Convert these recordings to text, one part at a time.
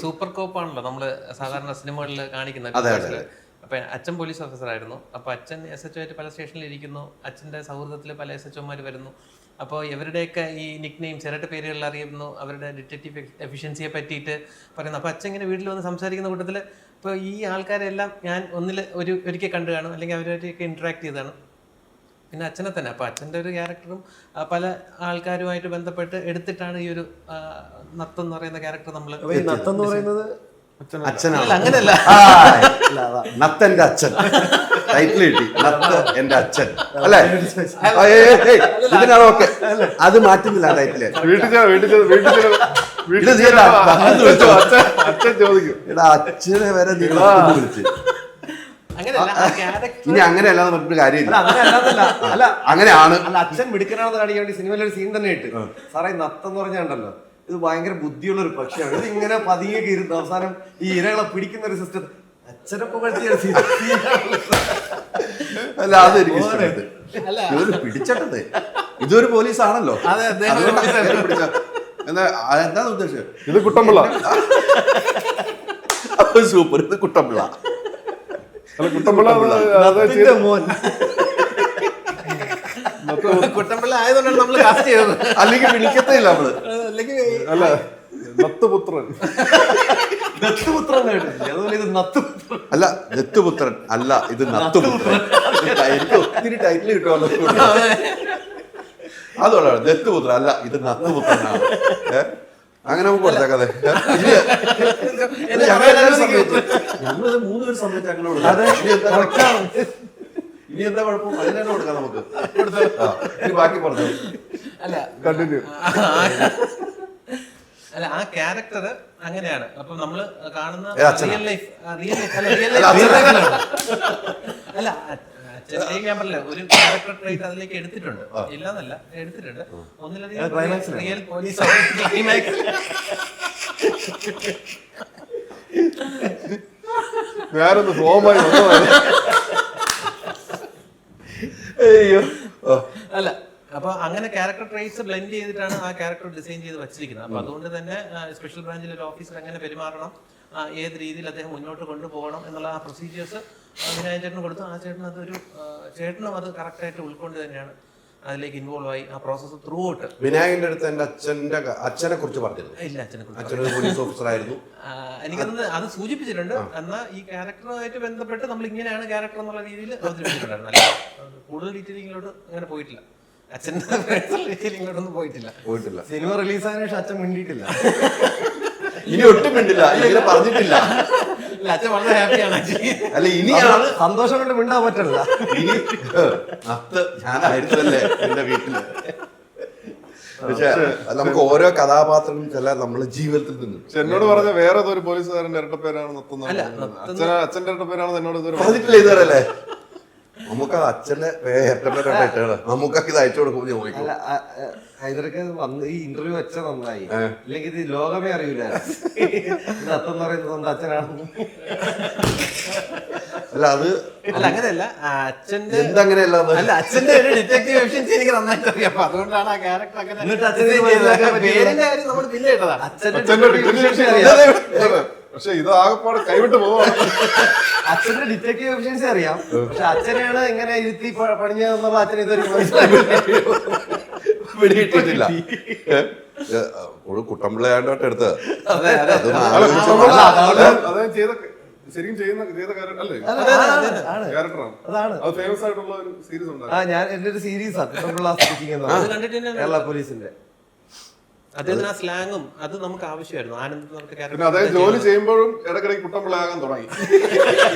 Super കോപ്പാണല്ലോ നമ്മള് സാധാരണ സിനിമകളിൽ കാണിക്കുന്നത്. അപ്പൊ അച്ഛൻ പോലീസ് ഓഫീസർ ആയിരുന്നു. അപ്പൊ അച്ഛൻ SHO ആയിട്ട് പല സ്റ്റേഷനിൽ ഇരിക്കുന്നു. അച്ഛന്റെ സൗഹൃദത്തിൽ പല SHOമാർ വരുന്നു. അപ്പോൾ ഇവരുടെയൊക്കെ ഈ നിക് നെയിം ചിരട്ട പേരുകളിൽ അറിയുന്നു, അവരുടെ ഡിറ്റക്റ്റീവ് എഫിഷ്യൻസിയെ പറ്റിയിട്ട് പറയുന്നു. അപ്പോൾ അച്ഛൻ ഇങ്ങനെ വീട്ടിൽ വന്ന് സംസാരിക്കുന്ന കൂട്ടത്തിൽ ഇപ്പോൾ ഈ ആൾക്കാരെല്ലാം ഞാൻ ഒരിക്കൽ കണ്ടു കാണും, അല്ലെങ്കിൽ അവരൊക്കെ ഇന്ററാക്ട് ചെയ്താണ്. പിന്നെ അച്ഛനെ തന്നെ, അപ്പോൾ അച്ഛൻ്റെ ഒരു ക്യാരക്ടറും പല ആൾക്കാരുമായിട്ട് ബന്ധപ്പെട്ട് എടുത്തിട്ടാണ് ഈ ഒരു നത്ത് എന്ന് പറയുന്ന ക്യാരക്ടർ നമ്മൾ. നത്തെന്ന് പറയുന്നത് അച്ഛനാണ്, അങ്ങനെയല്ല, നത്തന്റെ അച്ഛൻ ടൈറ്റിൽ കിട്ടി, നത്ത് എന്റെ അച്ഛൻ അല്ലേ? ഇതിനാണ് ഓക്കെ, അത് മാറ്റുന്നില്ല ടൈറ്റില്. അച്ഛനെ വരെ നിങ്ങൾ വിളിച്ച് ഇനി അങ്ങനെയല്ലാന്ന് പറഞ്ഞിട്ട് കാര്യമില്ല. അങ്ങനെയാണ്. അല്ല, അച്ഛൻ മിടുക്കനാണെന്ന് കാണിക്കാൻ വേണ്ടി സിനിമയിൽ ഒരു സീൻ തന്നെ ഇട്ട് സാറേ നത്തെന്ന് പറഞ്ഞുണ്ടല്ലോ, ഇത് ഭയങ്കര ബുദ്ധിയുള്ള ഒരു പക്ഷിയാണ്, ഇത് ഇങ്ങനെ പതിയെ കീരുന്നു, അവസാനം ഈ ഇരകളെ പിടിക്കുന്ന ഒരു സിസ്റ്റം അച്ഛനൊപ്പം അല്ല, അതെനിക്ക് ഇഷ്ടപ്പെട്ടത്. ഇവര് പിടിച്ചിട്ടത് ഇതൊരു പോലീസാണല്ലോ, എന്താന്ന് ഉദ്ദേശിച്ചത്? ഇത് കുട്ടമ്പിള്ള, സൂപ്പർ, ഇത് കുട്ടമ്പിള്ള. മോൻ കുട്ടമ്പിള്ള ആയതുകൊണ്ടാണ് നമ്മൾ കാസ്റ്റ് ചെയ്തത്. അല്ലെങ്കിൽ വിളിക്കത്തില്ല നമ്മള്. അല്ല, നത്തുപുത്രൻ, അല്ല ദത്തുപുത്രൻ അല്ല, ഇത് നത്തുപുത്രൻ. എനിക്ക് ഒത്തിരി ടൈറ്റിൽ കിട്ടുമല്ലോ. അതോടാണ് ദത്തുപുത്രൻ അല്ല, ഇത് നത്തുപുത്രനാണ്. അങ്ങനെ നമുക്ക് കൊടുത്തേക്കതെ. ഞങ്ങളിത് 3 പേര് സമയത്ത് അങ്ങനെ കൊടുക്കാം. ഇനി എന്താ കുഴപ്പം? അതിന് തന്നെ കൊടുക്കാം നമുക്ക്. ബാക്കി പറഞ്ഞു. കണ്ടിന്യൂ. അല്ല, ആ ക്യാരക്ടർ അങ്ങനെയാണ്. അപ്പൊ നമ്മള് കാണുന്ന റിയൽ ലൈഫ് അല്ല, അച്ഛൻ്റെ ഞാൻ പറഞ്ഞില്ല, ഒരു ക്യാരക്ടർ ട്രേറ്റ് അതിലേക്ക് എടുത്തിട്ടുണ്ട്. ഇല്ലാന്നല്ല, എടുത്തിട്ടുണ്ട്. ഒന്നിലധികം റിയൽ പോലീസ് ഞാനൊന്ന് ഫോമായി അല്ല, അപ്പൊ അങ്ങനെ ക്യാരക്ടർ ട്രേറ്റ്സ് ബ്ലെൻഡ് ചെയ്തിട്ടാണ് ആ ക്യാരക്ടർ ഡിസൈൻ ചെയ്ത് വെച്ചിരിക്കുന്നത്. അപ്പൊ അതുകൊണ്ട് തന്നെ സ്പെഷ്യൽ ബ്രാഞ്ചിൽ ഒരു ഓഫീസർ എങ്ങനെ പെരുമാറണം, ഏത് രീതിയിൽ അദ്ദേഹം മുന്നോട്ട് കൊണ്ടുപോകണം എന്നുള്ള ആ പ്രൊസീജിയേഴ്സ് വിനായകൻ ചേട്ടന് കൊടുത്തു. ആ ചേട്ടനും അത് കറക്റ്റായിട്ട് ഉൾക്കൊണ്ട് തന്നെയാണ് അതിലേക്ക് ഇൻവോൾവ് ആയി ആ പ്രോസസ് ത്രൂ ഔട്ട്. വിനായകന്റെ അടുത്ത് എന്റെ അച്ഛനെ കുറിച്ച് പറഞ്ഞിരുന്നു. ഇല്ല, അച്ഛനെ അച്ഛനൊരു പോലീസ് ഓഫീസർ ആയിരുന്നു. എനിക്കത് അത് സൂചിപ്പിച്ചിട്ടുണ്ട്. എന്നാൽ ഈ ക്യാരക്ടറുമായിട്ട് ബന്ധപ്പെട്ട് നമ്മൾ ഇങ്ങനെയാണ് ക്യാരക്ടർ എന്നുള്ള രീതിയിൽ അവതരിപ്പിച്ചിട്ടുണ്ടായിരുന്നു. അല്ല, കൂടുതൽ ഡീറ്റെയിലിങ്ങിലോട്ട് അങ്ങനെ പോയിട്ടില്ല. അച്ഛൻ്റെ ഡീറ്റെയിലിങ്ങിലോട്ടൊന്നും പോയിട്ടില്ല. സിനിമ റിലീസായതിനു ശേഷം അച്ഛൻ മിണ്ടിയിട്ടില്ല. ഇനി ഒട്ടും മിണ്ടില്ല, ഇങ്ങനെ പറഞ്ഞിട്ടില്ല. അച്ഛൻ വളരെ ഹാപ്പിയാണ്. അല്ല, ഇനിയാണ് സന്തോഷം കൊണ്ട് മിണ്ടാൻ പറ്റില്ല. ഇനി ഞാനായിരുന്നല്ലേ എന്റെ വീട്ടില്. പക്ഷെ നമുക്ക് ഓരോ കഥാപാത്രങ്ങളും ചില നമ്മളെ ജീവിതത്തിൽ നിന്ന്. എന്നോട് പറഞ്ഞ വേറെ ഒരു പോലീസുകാരന്റെ ഇരട്ടപ്പേരാണ് നത്തുന്നത്. അച്ഛന്റെ ഇരട്ടപ്പേരാണ് എന്നോട് പറഞ്ഞിട്ടില്ല ഇതുവരെ. നമുക്ക് അച്ഛന്റെ ഇരട്ടപ്പേരാണ് നമുക്ക് ഇത് അയച്ചു കൊടുക്കുമ്പോൾ ചോദിക്കും. ഹൈദരൊക്കെ വന്ന് ഈ ഇന്റർവ്യൂ വെച്ച നന്നായി, ഇല്ലെങ്കിൽ ഇത് ലോകമേ അറിയില്ല നത്തെന്ന് പറയുന്നത് സ്വന്തം അച്ഛനാണ്. അല്ല, അത് അല്ല, അങ്ങനെയല്ല. അച്ഛന്റെ എന്തങ്ങനെയല്ല, അല്ല, അച്ഛന്റെ ഒരു ഡിറ്റക്റ്റീവ് എഫിഷ്യൻസി എനിക്ക് നന്നായിട്ട് അറിയാം. അപ്പൊ അതുകൊണ്ടാണ് ആ ക്യാരക്ടർ അങ്ങനെ പേരിന്റെ കാര്യം നമ്മൾ പിന്നെ കേട്ടതാണ്. പക്ഷെ ഇത് ആകെപ്പാടെ കൈവിട്ട് പോവാണ്. അച്ഛന്റെ ഡിറ്റക്റ്റീവ് എഫിഷ്യൻസി അറിയാം, പക്ഷെ അച്ഛനെയാണ് ഇങ്ങനെ ഇരുത്തി പണിഞ്ഞതെന്നുള്ള അച്ഛൻ ഇതൊരു മനസ്സിലാക്കി പിടികിട്ടിട്ടില്ല. കുട്ടമ്പിള്ളയാണ്ടോട്ട് എടുത്ത് ശരിക്കും ചെയ്ത അല്ലേ ക്യാരക്ടറാണ്. അത് ഫേമസ് ആയിട്ടുള്ള ഒരു സീരീസ് ഉണ്ട്. ഞാൻ എന്റെ ഒരു സീരീസാണ് കേരള പോലീസിന്റെ. അദ്ദേഹത്തിന് ആ സ്ലാങ്ങും അത് നമുക്ക് ആവശ്യമായിരുന്നു. പിന്നെ അദ്ദേഹം ജോലി ചെയ്യുമ്പോഴും ഇടയ്ക്കിടയ്ക്ക് കുട്ടമ്പിള്ളയാകാൻ തുടങ്ങി.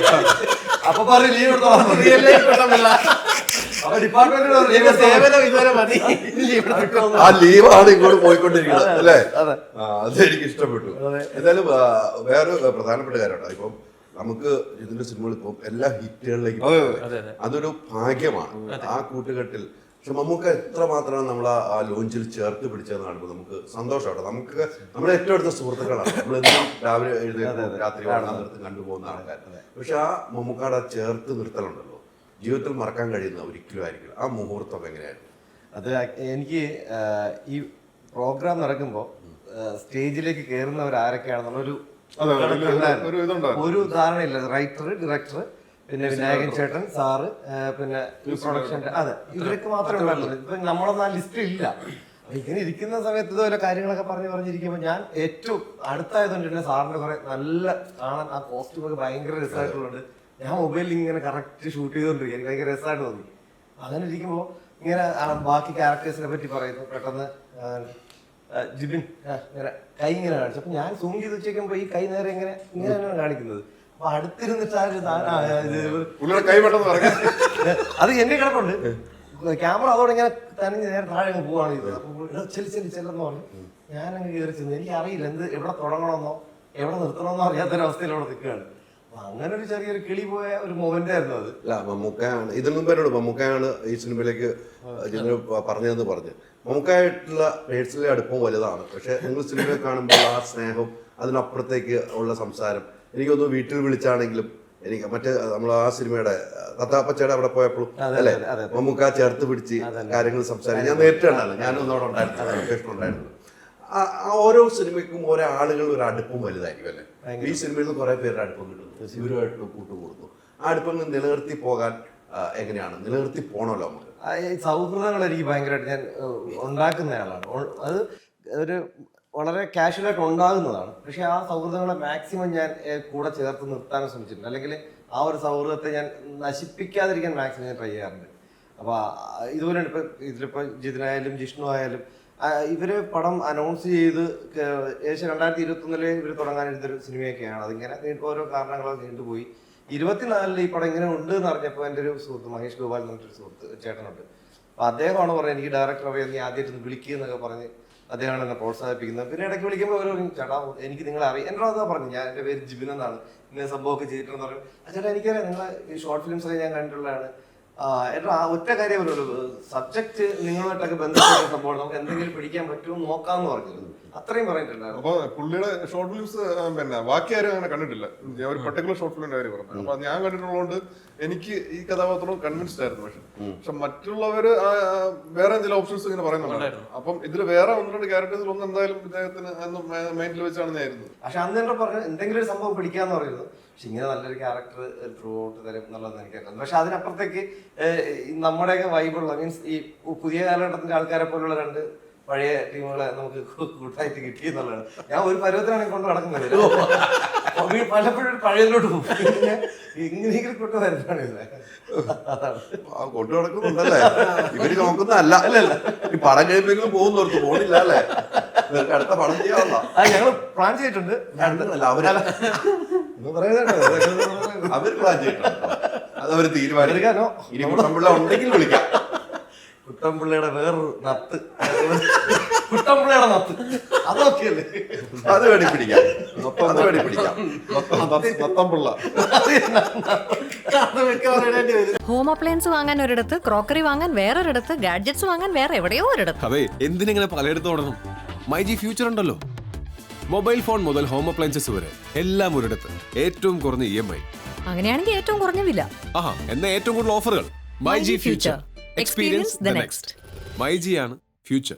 അപ്പൊ ആ ലീവാണ് ഇങ്ങോട്ട് പോയിക്കൊണ്ടിരിക്കുന്നത് അല്ലേ? അതെനിക്ക് ഇഷ്ടപ്പെട്ടു. എന്തായാലും വേറെ പ്രധാനപ്പെട്ട കാര്യമാണ്, ഇപ്പം നമുക്ക് ഇതിന്റെ സിനിമകൾ ഇപ്പം എല്ലാ ഹിറ്റുകളിലേക്കും അതൊരു ഭാഗ്യമാണ്. ആ കൂട്ടുകെട്ടിൽ പക്ഷെ നമുക്ക് എത്രമാത്രമാണ് നമ്മൾ ആ ലോഞ്ചിൽ ചേർത്ത് പിടിച്ചതെന്ന് കാണുമ്പോൾ നമുക്ക് സന്തോഷമാണ്. നമുക്ക് നമ്മുടെ ഏറ്റവും അടുത്ത സുഹൃത്തുക്കളാണ്. നമ്മളെന്നും രാവിലെ എഴുന്നേറ്റ് രാത്രി നേരത്ത് കണ്ടുപോകുന്ന ആൾക്കാർ. പക്ഷെ ആ മമ്മൂക്കാട് ആ ചേർത്ത് നിർത്തലുണ്ടല്ലോ, ജീവിതത്തിൽ മറക്കാൻ കഴിയുന്ന ഒരിക്കലും ആയിരിക്കില്ല. ആ മുഹൂർത്തം എങ്ങനെയായിരുന്നു? അത് എനിക്ക് ഈ പ്രോഗ്രാം നടക്കുമ്പോൾ സ്റ്റേജിലേക്ക് കയറുന്നവർ ആരൊക്കെയാണ് നമ്മളൊരു അതെ, ഒരു ഇതുണ്ടായിരുന്നു. ഒരു ധാരണയില്ല. റൈറ്റർ, ഡയറക്ടർ, പിന്നെ വിനായകൻ ചേട്ടൻ, സാറ്, പിന്നെ പ്രൊഡക്ഷന്റെ, അതെ, ഇവരൊക്കെ മാത്രമേ ഉണ്ടായിരുന്നുള്ളൂ. ഇപ്പൊ നമ്മളൊന്നും ആ ലിസ്റ്റ് ഇല്ല. ഇങ്ങനെ ഇരിക്കുന്ന സമയത്ത് ഇതുപോലെ കാര്യങ്ങളൊക്കെ പറഞ്ഞിരിക്കുമ്പോൾ ഞാൻ ഏറ്റവും അടുത്തായതുകൊണ്ട് തന്നെ സാറിന്റെ കുറെ നല്ല കാണാൻ ആ കോസ്റ്റ്യൂമൊക്കെ ഭയങ്കര രസമായിട്ടുള്ളത്. ഞാൻ മൊബൈലിൽ ഇങ്ങനെ കറക്റ്റ് ഷൂട്ട് ചെയ്തുകൊണ്ടിരിക്കും. എനിക്ക് ഭയങ്കര രസമായിട്ട് തോന്നി. അങ്ങനെ ഇരിക്കുമ്പോൾ ഇങ്ങനെ ബാക്കി ക്യാരക്ടേഴ്സിനെ പറ്റി പറയുന്നു. പെട്ടെന്ന് ജിബിൻ ഇങ്ങനെ കൈ ഇങ്ങനെ കാണിച്ചു. അപ്പൊ ഞാൻ സൂം ചെയ്ത് വെച്ചേക്കുമ്പോ ഈ കൈ നേരെ ഇങ്ങനെയാണ് കാണിക്കുന്നത്. അപ്പൊ അടുത്തിരുന്നിട്ട് കൈ പെട്ടെന്ന് പറയാം. അത് എന്നെ കിടപ്പുണ്ട്. ക്യാമറ അതോടെ ഇങ്ങനെ തനിഞ്ഞ് നേരെ താഴെ അങ്ങ് പോവാണ് ഇത്. അപ്പൊ ചെല്ലെന്ന് പറഞ്ഞു. ഞാനങ്ങ് കയറി ചെന്ന് എനിക്ക് അറിയില്ല എവിടെ തുടങ്ങണമെന്നോ എവിടെ നിർത്തണമെന്നോ അറിയാത്തൊരവസ്ഥയിൽ അവിടെ നിൽക്കുകയാണ്. അങ്ങനെ ഒരു ചെറിയൊരു കിളി പോയ ഒരു മൊമെന്റ് ആയിരുന്നു അത്. അല്ല, മമ്മൂക്കയാണ് ഇതിനു മുമ്പേനോട് മമ്മൂക്കയാണ് ഈ സിനിമയിലേക്ക് പറഞ്ഞതെന്ന് പറഞ്ഞു. മമ്മൂക്കായിട്ടുള്ള പേഴ്സണലി അടുപ്പം വലുതാണ്. പക്ഷെ നിങ്ങൾ സിനിമയെ കാണുമ്പോൾ ആ സ്നേഹം, അതിനപ്പുറത്തേക്ക് ഉള്ള സംസാരം, എനിക്കൊന്ന് വീട്ടിൽ വിളിച്ചാണെങ്കിലും എനിക്ക് മറ്റേ നമ്മൾ ആ സിനിമയുടെ തത്താപ്പച്ചയുടെ അവിടെ പോയപ്പോഴും അല്ലെ മമ്മൂക്ക ചേർത്ത് പിടിച്ച് കാര്യങ്ങൾ സംസാരിക്കും. ഞാൻ നേരിട്ട് കണ്ടല്ലോ, ഞാനൊന്നും അവിടെ ഉണ്ടായിരുന്നു. ഓരോ സിനിമയ്ക്കും ഓരോ ആളുകൾ ഒരു അടുപ്പം വലുതായിരിക്കും അല്ലെ. ഈ സിനിമയിൽ നിന്ന് കുറെ പേരുടെ അടുപ്പം കിട്ടുന്നു, ശിവരുമായിട്ട് കൂട്ടുകൂടുന്നു. ആ അടുപ്പങ്ങൾ നിലനിർത്തി പോകാൻ എങ്ങനെയാണ്? നിലനിർത്തി പോണല്ലോ നമുക്ക്. സൗഹൃദങ്ങൾ എനിക്ക് ഭയങ്കരമായിട്ട് ഞാൻ ഉണ്ടാക്കുന്നയാളാണ്. അത് ഒരു വളരെ കാഷ്വലായിട്ട് ഉണ്ടാകുന്നതാണ്. പക്ഷെ ആ സൗഹൃദങ്ങളെ മാക്സിമം ഞാൻ കൂടെ ചേർത്ത് നിർത്താൻ ശ്രമിച്ചിട്ടുണ്ട്. അല്ലെങ്കിൽ ആ ഒരു സൗഹൃദത്തെ ഞാൻ നശിപ്പിക്കാതിരിക്കാൻ മാക്സിമം ഞാൻ ട്രൈ ചെയ്യാറുണ്ട്. അപ്പൊ ഇതുപോലെ ഇതിലിപ്പോ ജിതിനായാലും ജിഷ്ണു ആയാലും ഇവര് പടം അനൗൺസ് ചെയ്ത് ഏകദേശം 2021 ഇവർ തുടങ്ങാനിരുന്നൊരു സിനിമയൊക്കെയാണ്. അതിങ്ങനെ ഓരോ കാരണങ്ങളോ നീണ്ടുപോയി. 24 ഈ പടം ഇങ്ങനെ ഉണ്ട് എന്ന് അറിഞ്ഞപ്പോൾ എൻ്റെ ഒരു സുഹൃത്ത് മഹേഷ് ഗോപാൽ എന്ന് പറഞ്ഞൊരു സുഹൃത്ത് ചേട്ടനുണ്ട്. അപ്പൊ അദ്ദേഹമാണ് പറഞ്ഞത് എനിക്ക് ഡയറക്ടർ അറിയാം, നീ ആദ്യമായിട്ട് വിളിക്കുക എന്നൊക്കെ പറഞ്ഞ് അദ്ദേഹമാണ് എന്നെ പ്രോത്സാഹിപ്പിക്കുന്നത്. പിന്നെ ഇടയ്ക്ക് വിളിക്കുമ്പോൾ അവർ പറയും, ചേട്ടാ എനിക്ക് നിങ്ങളെ അറിയാം. എന്നോട് അതാ പറഞ്ഞു, ഞാൻ എൻ്റെ പേര് ജിബിൻ എന്നാണ്, ഇങ്ങനെ സംഭവമൊക്കെ ചെയ്തിട്ടുണ്ടെന്ന് പറയും. ചേട്ടാ എനിക്കറിയാം, നിങ്ങളെ ഈ ഷോർട്ട് ഫിലിംസ് ഒക്കെ ഞാൻ കണ്ടിട്ടുള്ളതാണ്. ആ ഒറ്റ കാര്യം പറയുള്ളൂ, സബ്ജക്ട് നിങ്ങളുമായിട്ടൊക്കെ ബന്ധപ്പെട്ട സംഭവം നമുക്ക് എന്തെങ്കിലും പിടിക്കാൻ പറ്റുമോ നോക്കാന്ന് പറഞ്ഞിരുന്നു. അത്രയും പറഞ്ഞിട്ടുണ്ടായിരുന്നു. അപ്പൊ പുള്ളിയുടെ ഷോർട്ട് ഫിലിംസ് പിന്നെ ബാക്കി ആരും അങ്ങനെ കണ്ടിട്ടില്ല. ഞാൻ ഒരു പർട്ടിക്കുലർ ഷോർട്ട് ഫിലിമിന്റെ കാര്യം പറഞ്ഞു. അപ്പൊ ഞാൻ കണ്ടിട്ടുള്ളതുകൊണ്ട് എനിക്ക് ഈ കഥാപാത്രം കൺവിൻസ്ഡ് ആയിരുന്നു. പക്ഷെ മറ്റുള്ളവര് വേറെ ചില ഓപ്ഷൻസ് ഇങ്ങനെ പറയുന്നുണ്ടായിരുന്നു. അപ്പം ഇതിൽ വേറെ 1-2 ക്യാരക്ടേഴ്സിൽ ഒന്ന് എന്തായാലും ഇദ്ദേഹത്തിന് മൈൻഡിൽ വെച്ചാണെന്നായിരുന്നു. പക്ഷെ അന്ന് എന്നോട് പറഞ്ഞു എന്തെങ്കിലും ഒരു സംഭവം പിടിക്കാന്ന് പറയുന്നത്. പക്ഷെ ഇങ്ങനെ നല്ലൊരു ക്യാരക്ടർ ത്രൂ ഔട്ട് തരും എന്നുള്ളത് എനിക്കറിയാം. പക്ഷെ അതിനപ്പുറത്തേക്ക് നമ്മുടെയൊക്കെ വൈബുള്ള മീൻസ് ഈ പുതിയ കാലഘട്ടത്തിന്റെ ആൾക്കാരെ പോലുള്ള 2 പഴയ ടീമുകളെ നമുക്ക് കൂട്ടായിട്ട് കിട്ടി എന്നുള്ളതാണ്. ഞാൻ ഒരു പരുവത്തിനാണ് കൊണ്ട് നടക്കുന്നത്. പലപ്പോഴും പഴയതിലോട്ട് പോകും. പിന്നെ ഇങ്ങനെയെങ്കിലും കൊണ്ട് വരുന്നതാണ് ഇതിനെ. കൊണ്ടു നടക്കുന്നുണ്ടല്ലേ ഇവര് നോക്കുന്നതല്ല. അല്ലല്ല, ഈ പടം കഴിയുമ്പോഴെങ്കിലും പോകുന്നോർത്ത് പോണില്ല അല്ലേ? അടുത്ത പടം ചെയ്യാനുള്ള ഞങ്ങൾ പ്ലാൻ ചെയ്തിട്ടുണ്ട്. അവര് പ്ലാൻ ചെയ്തിട്ടുണ്ട്. അതവര് തീരുമാനിക്കാനോ ഇനി കുട്ടമ്പിള്ള ഉണ്ടെങ്കിൽ വിളിക്കാം. കുട്ടമ്പിള്ളയുടെ വേറൊരു നത്ത്, കുട്ടമ്പിള്ളയുടെ നത്ത് അതൊക്കെയല്ലേ, അത് വേണ്ടി പിടിക്കാം. അത് വേണ്ടി പിടിക്കാം. ഹോം അപ്ലയൻസ് വാങ്ങാൻ ഒരിടത്ത്, ക്രോക്കറി വാങ്ങാൻ വേറൊരിടത്ത്, ഗാഡ്ജറ്റ്സ് വാങ്ങാൻ വേറെ എവിടെയോ ഒരിടത്ത്. അതെ, എന്തിനെങ്ങനെ പലയിടത്തും ഓടണം? മൈജി ഫ്യൂച്ചർ ഉണ്ടല്ലോ. മൊബൈൽ ഫോൺ മുതൽ ഹോം അപ്ലയൻസസ് വരെ എല്ലാം ഒരിടത്ത്, ഏറ്റവും കുറഞ്ഞ EMI. അങ്ങനെയാണെങ്കിൽ ഏറ്റവും കുറഞ്ഞ വില. ആഹാ, എന്നാ ഏറ്റവും കൂടുതൽ ഓഫറുകൾ. MyG future, experience the next. മൈജിയാണ് ഫ്യൂച്ചർ.